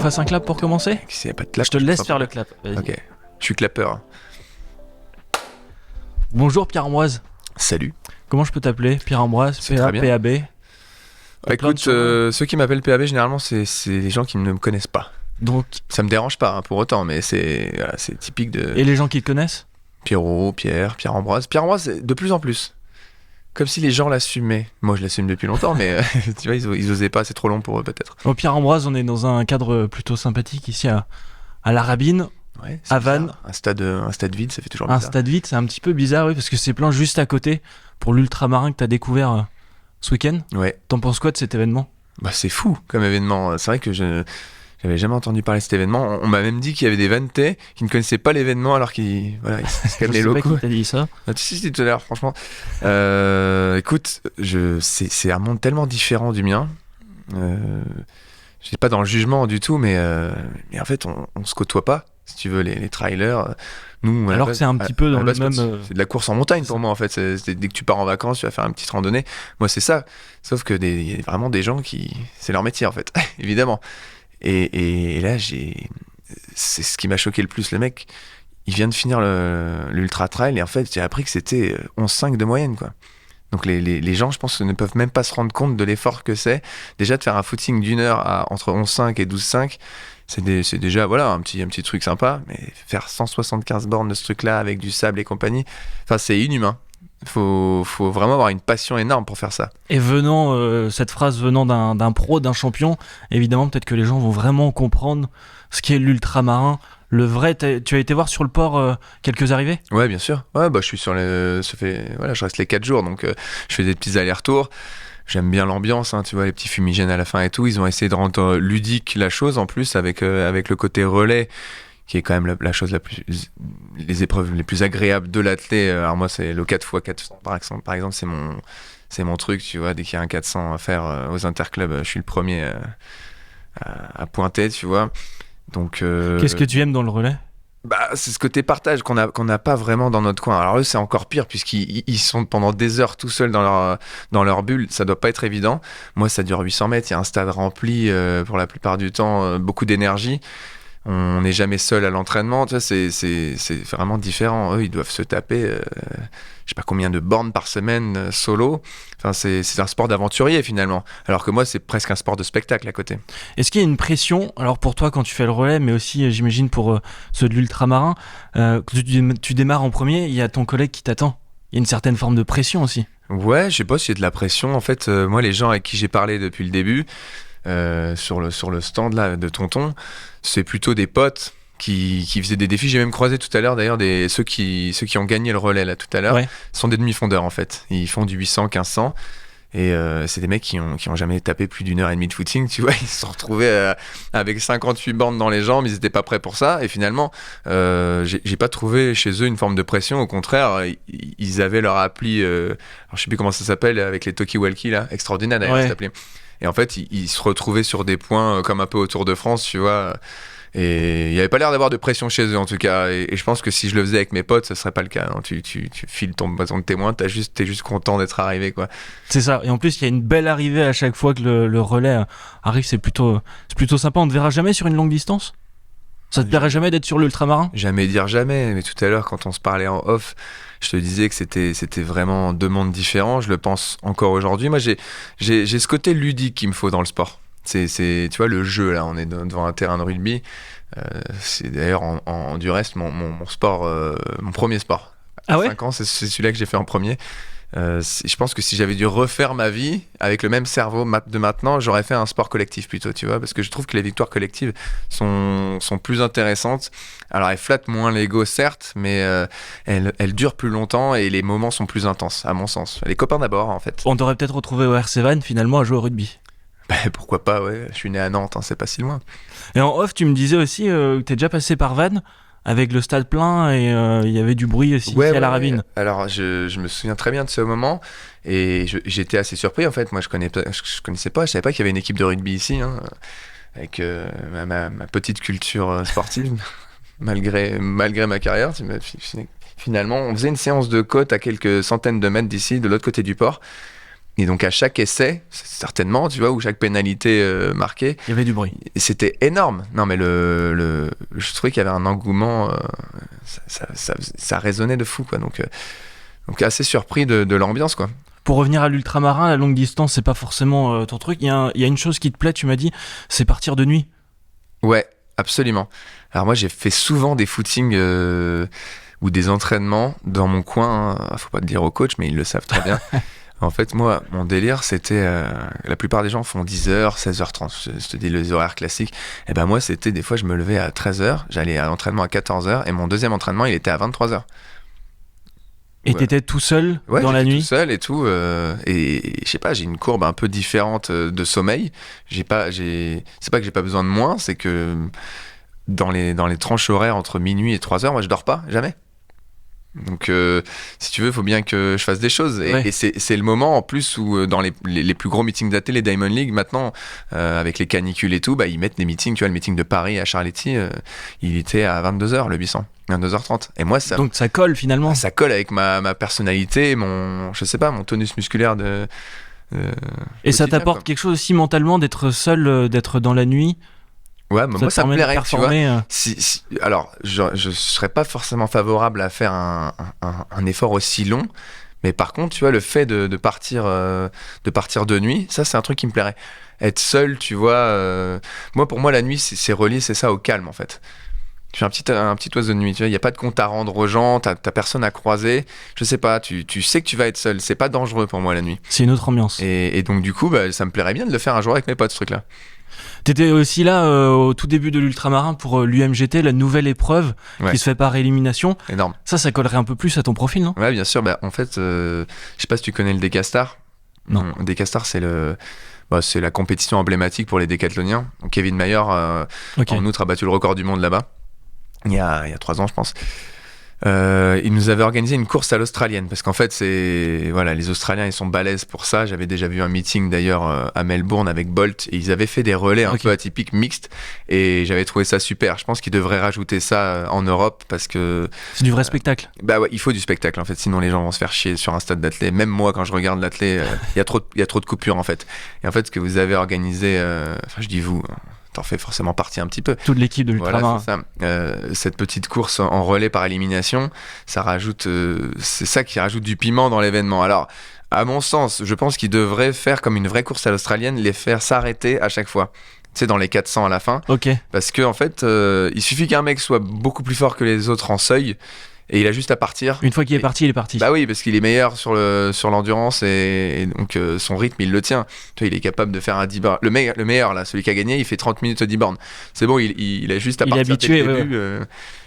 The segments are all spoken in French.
fasse un clap pour commencer ? S'il n'y a pas de clap, Je te laisse faire le clap. Vas-y. Ok, je suis clapeur. Bonjour Pierre-Ambroise. Salut. Comment je peux t'appeler ? Pierre-Ambroise, C'est PA, très bien. PAB. Écoute, ceux qui m'appellent PAB, généralement, c'est les gens qui ne me connaissent pas. Donc, Ça me dérange pas pour autant, mais c'est typique de et les gens qui te connaissent ? Pierrot, Pierre-Ambroise. Pierre-Ambroise, de plus en plus. Comme si les gens l'assumaient. Moi, je l'assume depuis longtemps, mais tu vois, ils osaient pas, c'est trop long pour eux peut-être. Au Pierre-Ambroise, on est dans un cadre plutôt sympathique ici à La Rabine. Ouais, À Vannes. un stade vide, ça fait toujours Un bizarre. stade vide, c'est un petit peu bizarre, oui, parce que c'est plein juste à côté pour l'ultramarin que t'as découvert ce week-end. Ouais, T'en penses quoi de cet événement ? bah c'est fou comme événement. C'est vrai que j'avais jamais entendu parler de cet événement. On m'a même dit qu'il y avait des Vannetais qui ne connaissaient pas l'événement alors qu'ils se calment les Je sais pas locaux. qui t'a dit ça. Ah, si, tout à l'heure, franchement. Écoute, c'est un monde tellement différent du mien. Je suis pas dans le jugement du tout, mais en fait, on se côtoie pas. Si tu veux, les trailers, nous... Alors que c'est un petit peu dans le même... C'est de la course en montagne pour moi, en fait. C'est dès que tu pars en vacances, tu vas faire une petite randonnée. Moi, c'est ça. Sauf que il y a vraiment des gens qui... C'est leur métier, en fait, évidemment. Et là, c'est ce qui m'a choqué le plus. Le mec, il vient de finir l'Ultra Trail et en fait, j'ai appris que c'était 11,5 de moyenne, quoi. Donc les gens, je pense, ne peuvent même pas se rendre compte de l'effort que c'est. Déjà, de faire un footing d'une heure entre 11,5 et 12,5, c'est déjà voilà, un petit truc sympa. Mais faire 175 bornes de ce truc-là avec du sable et compagnie, enfin, c'est inhumain. Faut vraiment avoir une passion énorme pour faire ça. Et cette phrase venant d'un pro, d'un champion, évidemment, peut-être que les gens vont vraiment comprendre ce qu'est l'ultramarin. Le vrai, tu as été voir sur le port quelques arrivées ? Ouais, bien sûr. Ouais, bah je suis sur je reste les 4 jours, donc je fais des petits allers-retours. J'aime bien l'ambiance, hein, tu vois, les petits fumigènes à la fin et tout. Ils ont essayé de rendre ludique la chose en plus avec le côté relais, qui est quand même la chose les épreuves les plus agréables de l'athlète. Alors moi, c'est le 4x400 par exemple, c'est mon truc, tu vois. Dès qu'il y a un 400 à faire aux interclubs, je suis le premier à pointer, tu vois. Donc Qu'est-ce que tu aimes dans le relais ? bah, c'est ce côté partage qu'on n'a pas vraiment dans notre coin. Alors eux, c'est encore pire puisqu'ils sont pendant des heures tout seuls dans leur bulle. Ça doit pas être évident. Moi, ça dure 800 mètres. Il y a un stade rempli pour la plupart du temps, beaucoup d'énergie. On n'est jamais seul à l'entraînement. Tu vois, c'est vraiment différent. Eux, ils doivent se taper, je sais pas combien de bornes par semaine solo. Enfin, c'est un sport d'aventurier finalement. Alors que moi, c'est presque un sport de spectacle à côté. Est-ce qu'il y a une pression, alors pour toi quand tu fais le relais, mais aussi j'imagine pour ceux de l'ultramarin, quand tu démarres en premier, il y a ton collègue qui t'attend. Il y a une certaine forme de pression aussi. Ouais, je sais pas s'il y a de la pression. En fait, moi, les gens avec qui j'ai parlé depuis le début, sur le stand là de Tonton, c'est plutôt des potes qui faisaient des défis. J'ai même croisé tout à l'heure d'ailleurs ceux qui ont gagné le relais là tout à l'heure. Ouais. Sont des demi-fondeurs en fait. Ils font du 800, 1500. Et c'est des mecs qui ont jamais tapé plus d'une heure et demie de footing, tu vois. Ils se sont retrouvés avec 58 bandes dans les jambes, ils étaient pas prêts pour ça. Et finalement, j'ai pas trouvé chez eux une forme de pression. Au contraire, ils avaient leur appli, alors je sais plus comment ça s'appelle, avec les talkie-walkie là, extraordinaire d'ailleurs, Ouais. cette appli. Et en fait, ils se retrouvaient sur des points comme un peu au Tour de France, tu vois. Et il n'y avait pas l'air d'avoir de pression chez eux en tout cas. Et je pense que si je le faisais avec mes potes, ça serait pas le cas. Non, tu files ton bâton de témoin, t'es juste content d'être arrivé, quoi. C'est ça. Et en plus, il y a une belle arrivée à chaque fois que le relais arrive. C'est plutôt sympa. On ne te verra jamais sur une longue distance ? Ça te plairait jamais d'être sur l'ultramarin ? Jamais dire jamais, mais tout à l'heure, quand on se parlait en off, je te disais que c'était vraiment deux mondes différents. Je le pense encore aujourd'hui. Moi, j'ai ce côté ludique qu'il me faut dans le sport. C'est tu vois, le jeu, là, on est devant un terrain de rugby. C'est d'ailleurs, du reste, mon sport, mon premier sport. Ah ouais ? 5 ans, c'est celui-là que j'ai fait en premier. Je pense que si j'avais dû refaire ma vie avec le même cerveau de maintenant, j'aurais fait un sport collectif plutôt, tu vois, parce que je trouve que les victoires collectives sont plus intéressantes. Alors elles flattent moins l'ego certes, mais elles durent plus longtemps et les moments sont plus intenses, à mon sens. Les copains d'abord, en fait. On t'aurait peut-être retrouvé au RC Vannes finalement à jouer au rugby. Bah, pourquoi pas, ouais. Je suis né à Nantes, hein, c'est pas si loin. Et en off, tu me disais aussi que t'es déjà passé par Vannes avec le stade plein et il y avait du bruit aussi Ouais, ici à La Rabine. Alors je me souviens très bien de ce moment et j'étais assez surpris en fait. Moi je connaissais pas, je savais pas qu'il y avait une équipe de rugby ici, hein, avec ma petite culture sportive malgré ma carrière. Finalement, on faisait une séance de côte à quelques centaines de mètres d'ici, de l'autre côté du port. Et donc à chaque essai, certainement, tu vois, ou chaque pénalité marquée, Il y avait du bruit. c'était énorme. Non, mais je trouvais qu'il y avait un engouement, ça résonnait de fou, quoi. Donc assez surpris de l'ambiance, quoi. Pour revenir à l'ultramarin, la longue distance, c'est pas forcément ton truc. Il y a une chose qui te plaît, tu m'as dit, c'est partir de nuit. Ouais, absolument. Alors moi, j'ai fait souvent des footings ou des entraînements dans mon coin. Faut pas le dire au coach, mais ils le savent très bien. En fait, moi, mon délire, c'était... la plupart des gens font 10h, 16h30. Je te dis les horaires classiques. Et ben moi, c'était des fois, je me levais à 13h, j'allais à l'entraînement à 14h, et mon deuxième entraînement, il était à 23h. Et t'étais tout seul dans la nuit? Tout seul et tout. Et je sais pas, j'ai une courbe un peu différente de sommeil. C'est pas que j'ai pas besoin de moins, c'est que dans les tranches horaires entre minuit et 3h, moi, je dors pas, jamais. Donc, si tu veux, il faut bien que je fasse des choses. Et c'est le moment, en plus, où dans les plus gros meetings d'AT, les Diamond League, maintenant, avec les canicules et tout, ils mettent des meetings. Tu vois, le meeting de Paris à Charletti, il était à 22h, le 800. 22h30. Et moi, donc ça colle finalement. Ça colle avec ma personnalité, mon tonus musculaire et ça t'apporte quelque chose aussi mentalement d'être seul, d'être dans la nuit? Ouais, moi ça me plairait, tu vois. Alors, je serais pas forcément favorable à faire un effort aussi long, mais par contre, tu vois, le fait de partir de nuit, ça c'est un truc qui me plairait. Être seul, tu vois. Pour moi, la nuit, c'est relié, c'est ça, au calme en fait. Tu fais un petit oiseau de nuit, tu vois, il n'y a pas de compte à rendre aux gens, t'as personne à croiser, je sais pas, tu sais que tu vas être seul, c'est pas dangereux pour moi la nuit. C'est une autre ambiance. Et donc du coup, ça me plairait bien de le faire un jour avec mes potes, ce truc-là. T'étais aussi là au tout début de l'ultramarin pour l'UMGT, la nouvelle épreuve qui se fait par élimination. Énorme. Ça collerait un peu plus à ton profil, non? Ouais, bien sûr, en fait, je sais pas si tu connais le Decastar. Non. Le Decastar, c'est la compétition emblématique pour les décathloniens. Donc, Kevin Mayer, en outre, a battu le record du monde là-bas. Il y a 3 ans, je pense. Il nous avait organisé une course à l'australienne parce qu'en fait, les Australiens, ils sont balèzes pour ça. J'avais déjà vu un meeting d'ailleurs à Melbourne avec Bolt et ils avaient fait des relais un peu atypiques mixtes et j'avais trouvé ça super. Je pense qu'ils devraient rajouter ça en Europe parce que c'est du vrai spectacle. Ouais, il faut du spectacle en fait, sinon les gens vont se faire chier sur un stade d'athlé. Même moi, quand je regarde l'athlé, il y a trop de coupures en fait. Et en fait, ce que vous avez organisé, je dis vous. T'en fais forcément partie un petit peu. Toute l'équipe de l'ultramarin. Voilà, c'est ça. Cette petite course en relais par élimination, c'est ça qui rajoute du piment dans l'événement. Alors, à mon sens, je pense qu'ils devraient faire comme une vraie course à l'australienne, les faire s'arrêter à chaque fois. Tu sais, dans les 400 à la fin. Ok. Parce que en fait, il suffit qu'un mec soit beaucoup plus fort que les autres en seuil. Et il a juste à partir. Une fois qu'il est parti, il est parti. Bah oui, parce qu'il est meilleur sur l'endurance et donc son rythme, il le tient. Tu vois, il est capable de faire un 10 bornes. Le meilleur, là, celui qui a gagné, il fait 30 minutes 10 bornes. C'est bon, il a juste à partir habitué, dès le début.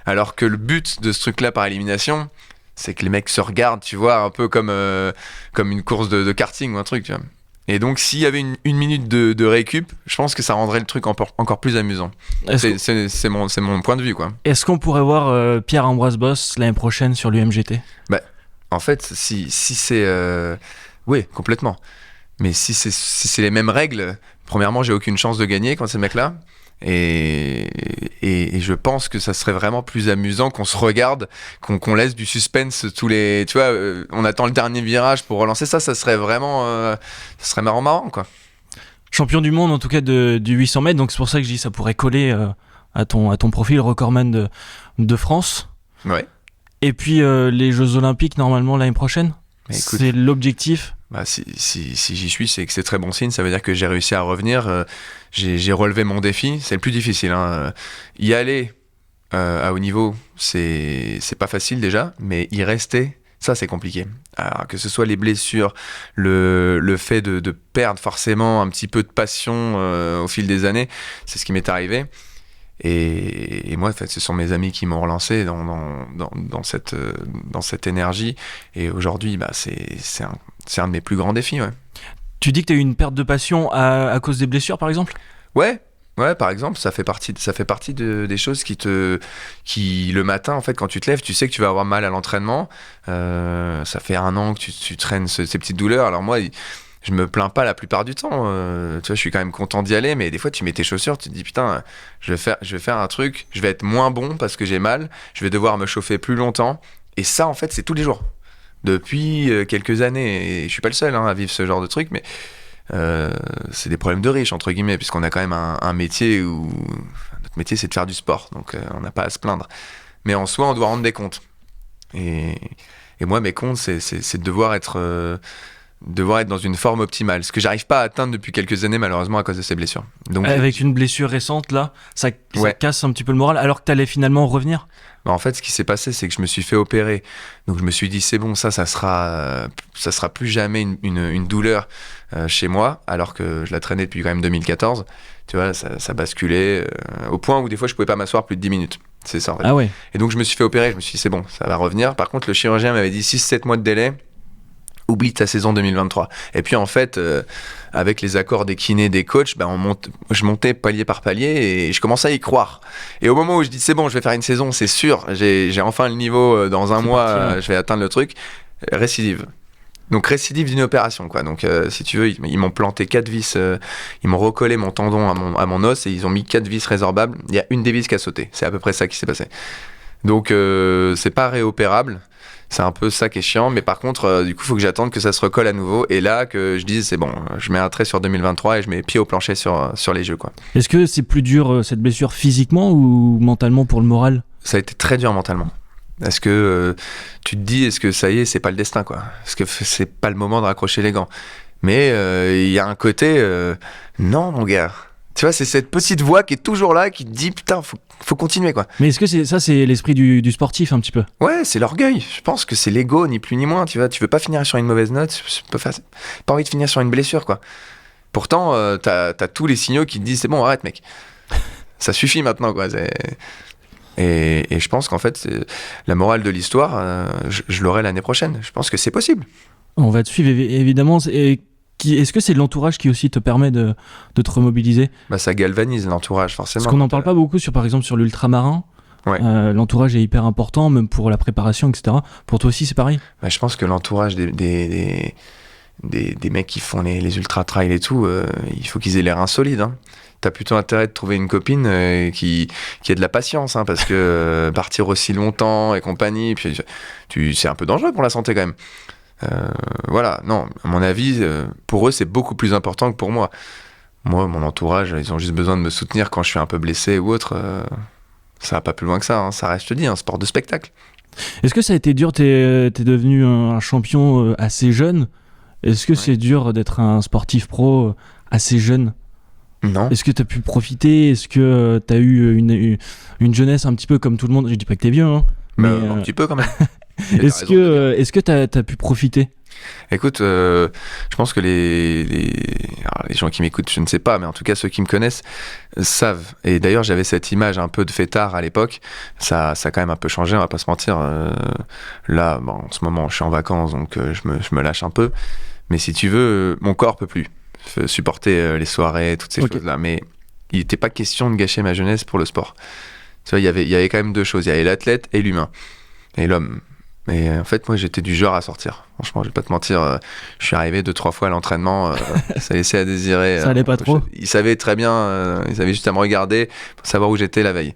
Alors que le but de ce truc-là par élimination, c'est que les mecs se regardent, tu vois, un peu comme une course de karting ou un truc, tu vois. Et donc, s'il y avait une minute de récup, je pense que ça rendrait le truc encore plus amusant. C'est mon point de vue, quoi. Est-ce qu'on pourrait voir Pierre-Ambroise Boss l'année prochaine sur l'UMGT? En fait, si c'est... Oui, complètement. Mais si c'est les mêmes règles, premièrement, j'ai aucune chance de gagner contre ces mecs-là. Et je pense que ça serait vraiment plus amusant qu'on se regarde, qu'on laisse du suspense tous les... Tu vois, on attend le dernier virage pour relancer ça serait vraiment... ça serait marrant, quoi. Champion du monde, en tout cas, du 800 mètres, donc c'est pour ça que je dis ça pourrait coller à ton profil, recordman de France. Ouais. Et puis, les Jeux Olympiques, normalement, l'année prochaine, c'est l'objectif. Si j'y suis, c'est que c'est très bon signe. Ça veut dire que j'ai réussi à revenir. J'ai relevé mon défi. C'est le plus difficile. Y aller à haut niveau, c'est pas facile déjà, mais y rester, ça c'est compliqué. Alors, que ce soit les blessures, le fait de perdre forcément un petit peu de passion au fil des années, c'est ce qui m'est arrivé. Et moi, en fait, ce sont mes amis qui m'ont relancé dans cette énergie. Et aujourd'hui, c'est un de mes plus grands défis. Ouais. Tu dis que tu as eu une perte de passion à cause des blessures, par exemple ? Ouais, par exemple, ça fait partie des choses qui le matin, en fait, quand tu te lèves, tu sais que tu vas avoir mal à l'entraînement. Ça fait 1 an que tu traînes ces petites douleurs. Alors moi, je me plains pas la plupart du temps. Tu vois, je suis quand même content d'y aller, mais des fois, tu mets tes chaussures, tu te dis putain, je vais faire un truc, je vais être moins bon parce que j'ai mal, je vais devoir me chauffer plus longtemps. Et ça, en fait, c'est tous les jours. depuis quelques années. Et je suis pas le seul à vivre ce genre de truc, mais c'est des problèmes de riches, entre guillemets, puisqu'on a quand même un métier où notre métier, c'est de faire du sport. Donc, on n'a pas à se plaindre. Mais en soi, on doit rendre des comptes. Et moi, mes comptes, c'est de devoir être dans une forme optimale. Ce que j'arrive pas à atteindre depuis quelques années, malheureusement, à cause de ces blessures. Donc, Avec une blessure récente, là, ça casse un petit peu le moral, alors que t'allais finalement revenir. En fait, ce qui s'est passé, c'est que je me suis fait opérer. Donc, je me suis dit, c'est bon, ça sera plus jamais une douleur chez moi, alors que je la traînais depuis quand même 2014. Tu vois, ça basculait au point où des fois, je pouvais pas m'asseoir plus de 10 minutes. C'est ça, en fait. Ah ouais. Et donc, je me suis fait opérer. Je me suis dit, c'est bon, ça va revenir. Par contre, le chirurgien m'avait dit 6-7 mois de délai. Oublie ta saison 2023. Et puis en fait, avec les accords des kinés, des coachs, je montais palier par palier et je commençais à y croire. Et au moment où je dis c'est bon, je vais faire une saison, c'est sûr, j'ai enfin le niveau, dans un mois, je vais atteindre le truc, récidive. Donc récidive d'une opération, quoi. Donc si tu veux, ils m'ont planté 4 vis, ils m'ont recollé mon tendon à mon os et ils ont mis 4 vis résorbables. Il y a une des vis qui a sauté. C'est à peu près ça qui s'est passé. Donc c'est pas réopérable. C'est un peu ça qui est chiant, mais par contre, du coup, il faut que j'attende que ça se recolle à nouveau. Et là, que je dise, c'est bon, je mets un trait sur 2023 et je mets pied au plancher sur les jeux, quoi. Est-ce que c'est plus dur, cette blessure, physiquement ou mentalement pour le moral ? Ça a été très dur mentalement. Est-ce que tu te dis, est-ce que ça y est, c'est pas le destin, quoi ? Est-ce que c'est pas le moment de raccrocher les gants ? Mais il y a un côté, non, mon gars. Tu vois, c'est cette petite voix qui est toujours là, qui te dit, putain, faut continuer, quoi. Mais est-ce que c'est l'esprit du sportif, un petit peu ? Ouais, c'est l'orgueil. Je pense que c'est l'ego, ni plus ni moins. Tu vois, tu veux pas finir sur une mauvaise note, pas envie de finir sur une blessure, quoi. Pourtant, t'as tous les signaux qui te disent, c'est bon, arrête, mec. Ça suffit maintenant, quoi. Et je pense qu'en fait, la morale de l'histoire, je l'aurai l'année prochaine. Je pense que c'est possible. On va te suivre, évidemment. Est-ce que c'est l'entourage qui aussi te permet de te remobiliser ? Ça galvanise l'entourage, forcément. Parce qu'on n'en parle pas beaucoup, par exemple, sur l'ultramarin. Ouais. L'entourage est hyper important, même pour la préparation, etc. Pour toi aussi, c'est pareil ? Je pense que l'entourage des mecs qui font les ultra-trail et tout, il faut qu'ils aient l'air insolides. T'as plutôt intérêt de trouver une copine qui a de la patience, parce que partir aussi longtemps et compagnie, puis c'est un peu dangereux pour la santé quand même. Voilà, non, à mon avis, pour eux, c'est beaucoup plus important que pour moi. Moi, mon entourage, ils ont juste besoin de me soutenir quand je suis un peu blessé ou autre. Ça va pas plus loin que ça, ça reste, je te dis, un sport de spectacle. Est-ce que ça a été dur ? T'es devenu un champion assez jeune. Est-ce que c'est dur d'être un sportif pro assez jeune ? Non. Est-ce que t'as pu profiter ? Est-ce que t'as eu une jeunesse un petit peu comme tout le monde ? Je dis pas que t'es vieux, mais un petit peu quand même. Est-ce que t'as pu profiter ? Écoute, je pense que les gens qui m'écoutent, je ne sais pas, mais en tout cas ceux qui me connaissent savent. Et d'ailleurs, j'avais cette image un peu de fêtard à l'époque. Ça a quand même un peu changé, on va pas se mentir. Là, en ce moment, je suis en vacances, donc je me lâche un peu. Mais si tu veux, mon corps peut plus supporter les soirées, toutes ces choses-là. Mais il n'était pas question de gâcher ma jeunesse pour le sport. Tu vois, il y avait quand même deux choses. Il y avait l'athlète et l'humain. Et l'homme. Et en fait, moi, j'étais du genre à sortir. Franchement, je vais pas te mentir, je suis arrivé 2-3 fois à l'entraînement, ça laissait à désirer. Ça allait pas trop. Ils savaient très bien, ils avaient juste à me regarder pour savoir où j'étais la veille.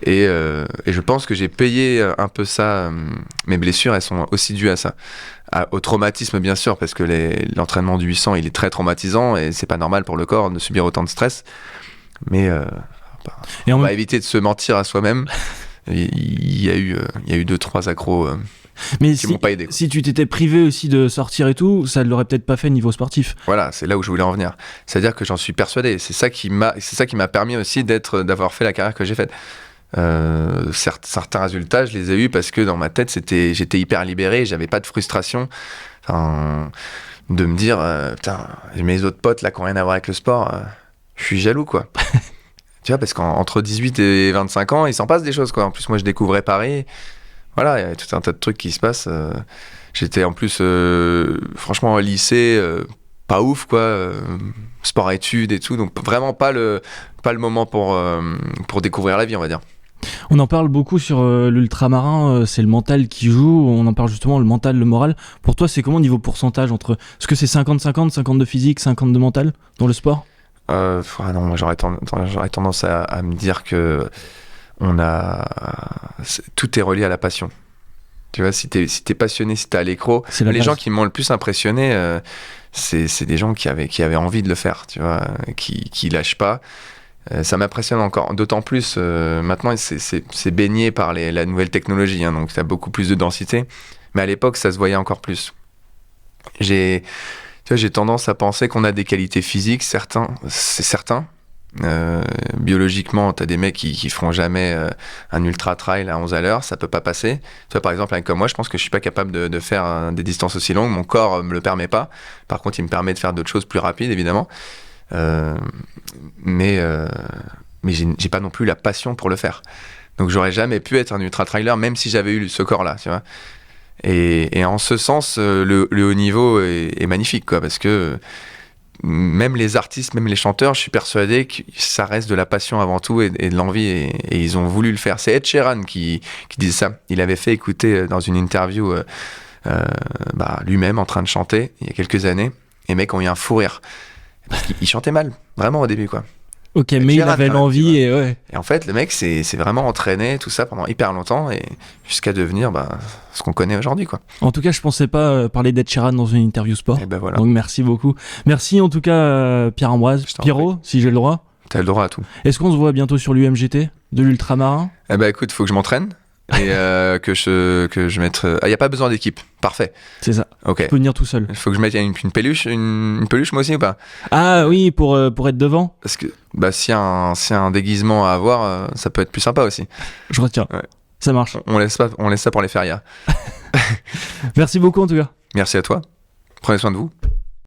Et je pense que j'ai payé un peu ça. Mes blessures, elles sont aussi dues à ça. Au traumatisme, bien sûr, parce que l'entraînement du 800, il est très traumatisant et c'est pas normal pour le corps de subir autant de stress. Mais on va éviter de se mentir à soi-même. Il y a eu 2-3 accros qui m'ont pas aidé. Si tu t'étais privé aussi de sortir et tout, ça ne l'aurait peut-être pas fait niveau sportif. Voilà, c'est là où je voulais en venir. C'est-à-dire que j'en suis persuadé. C'est ça qui m'a permis aussi d'avoir fait la carrière que j'ai faite. Certains résultats, je les ai eus parce que dans ma tête, j'étais hyper libéré, j'avais pas de frustration. De me dire, putain, mes autres potes là qui n'ont rien à voir avec le sport, je suis jaloux, quoi. Tu vois, parce qu'entre 18 et 25 ans, il s'en passe des choses, quoi. En plus, moi, je découvrais Paris. Voilà, il y avait tout un tas de trucs qui se passent. J'étais en plus, franchement, au lycée, pas ouf, quoi. Sport-études et tout. Donc, vraiment pas le moment pour découvrir la vie, on va dire. On en parle beaucoup sur l'ultramarin, c'est le mental qui joue. On en parle justement, le mental, le moral. Pour toi, c'est comment niveau pourcentage entre... Est-ce que c'est 50-50, 50 de physique, 50 de mental dans le sport ? Non, moi j'aurais tendance à me dire que tout est relié à la passion. Tu vois, si t'es passionné, si t'es à l'écro, les gens qui m'ont le plus impressionné, c'est des gens qui avaient envie de le faire, tu vois, qui lâchent pas. Ça m'impressionne encore, d'autant plus maintenant c'est baigné par la nouvelle technologie, hein, donc t'as beaucoup plus de densité, mais à l'époque ça se voyait encore plus. J'ai tendance à penser qu'on a des qualités physiques, c'est certain. Biologiquement, t'as des mecs qui feront jamais un ultra trail à 11 à l'heure, ça peut pas passer. Tu vois, par exemple, comme moi, je pense que je suis pas capable de faire des distances aussi longues, mon corps me le permet pas. Par contre, il me permet de faire d'autres choses plus rapides, évidemment. Mais j'ai pas non plus la passion pour le faire. Donc j'aurais jamais pu être un ultra trailer, même si j'avais eu ce corps-là, tu vois. Et en ce sens, le haut niveau est magnifique, quoi, parce que même les artistes, même les chanteurs, je suis persuadé que ça reste de la passion avant tout et de l'envie, et ils ont voulu le faire. C'est Ed Sheeran qui disait ça. Il avait fait écouter dans une interview lui-même en train de chanter il y a quelques années, et les mecs ont eu un fou rire. Parce qu'il chantait mal, vraiment au début, quoi. Ok, mais il avait l'envie et ouais. Et en fait, le mec s'est vraiment entraîné, tout ça, pendant hyper longtemps, et jusqu'à devenir ce qu'on connaît aujourd'hui, quoi. En tout cas, je pensais pas parler d'Ed Sheeran dans une interview sport. Et ben voilà. Donc merci beaucoup. Merci en tout cas, Pierre-Ambroise. Pierrot, si j'ai le droit. T'as le droit à tout. Est-ce qu'on se voit bientôt sur l'UMGT de l'ultramarin ? Eh ben écoute, faut que je m'entraîne. Et que je mette. Il n'y a pas besoin d'équipe. Parfait. C'est ça. Ok. Tu peux venir tout seul. Il faut que je mette une peluche, une peluche moi aussi ou pas ? Ah oui, pour être devant. Parce que s'il y a un déguisement à avoir, ça peut être plus sympa aussi. Je retiens. Ouais. Ça marche. On laisse ça pour les férias. Merci beaucoup en tout cas. Merci à toi. Prenez soin de vous.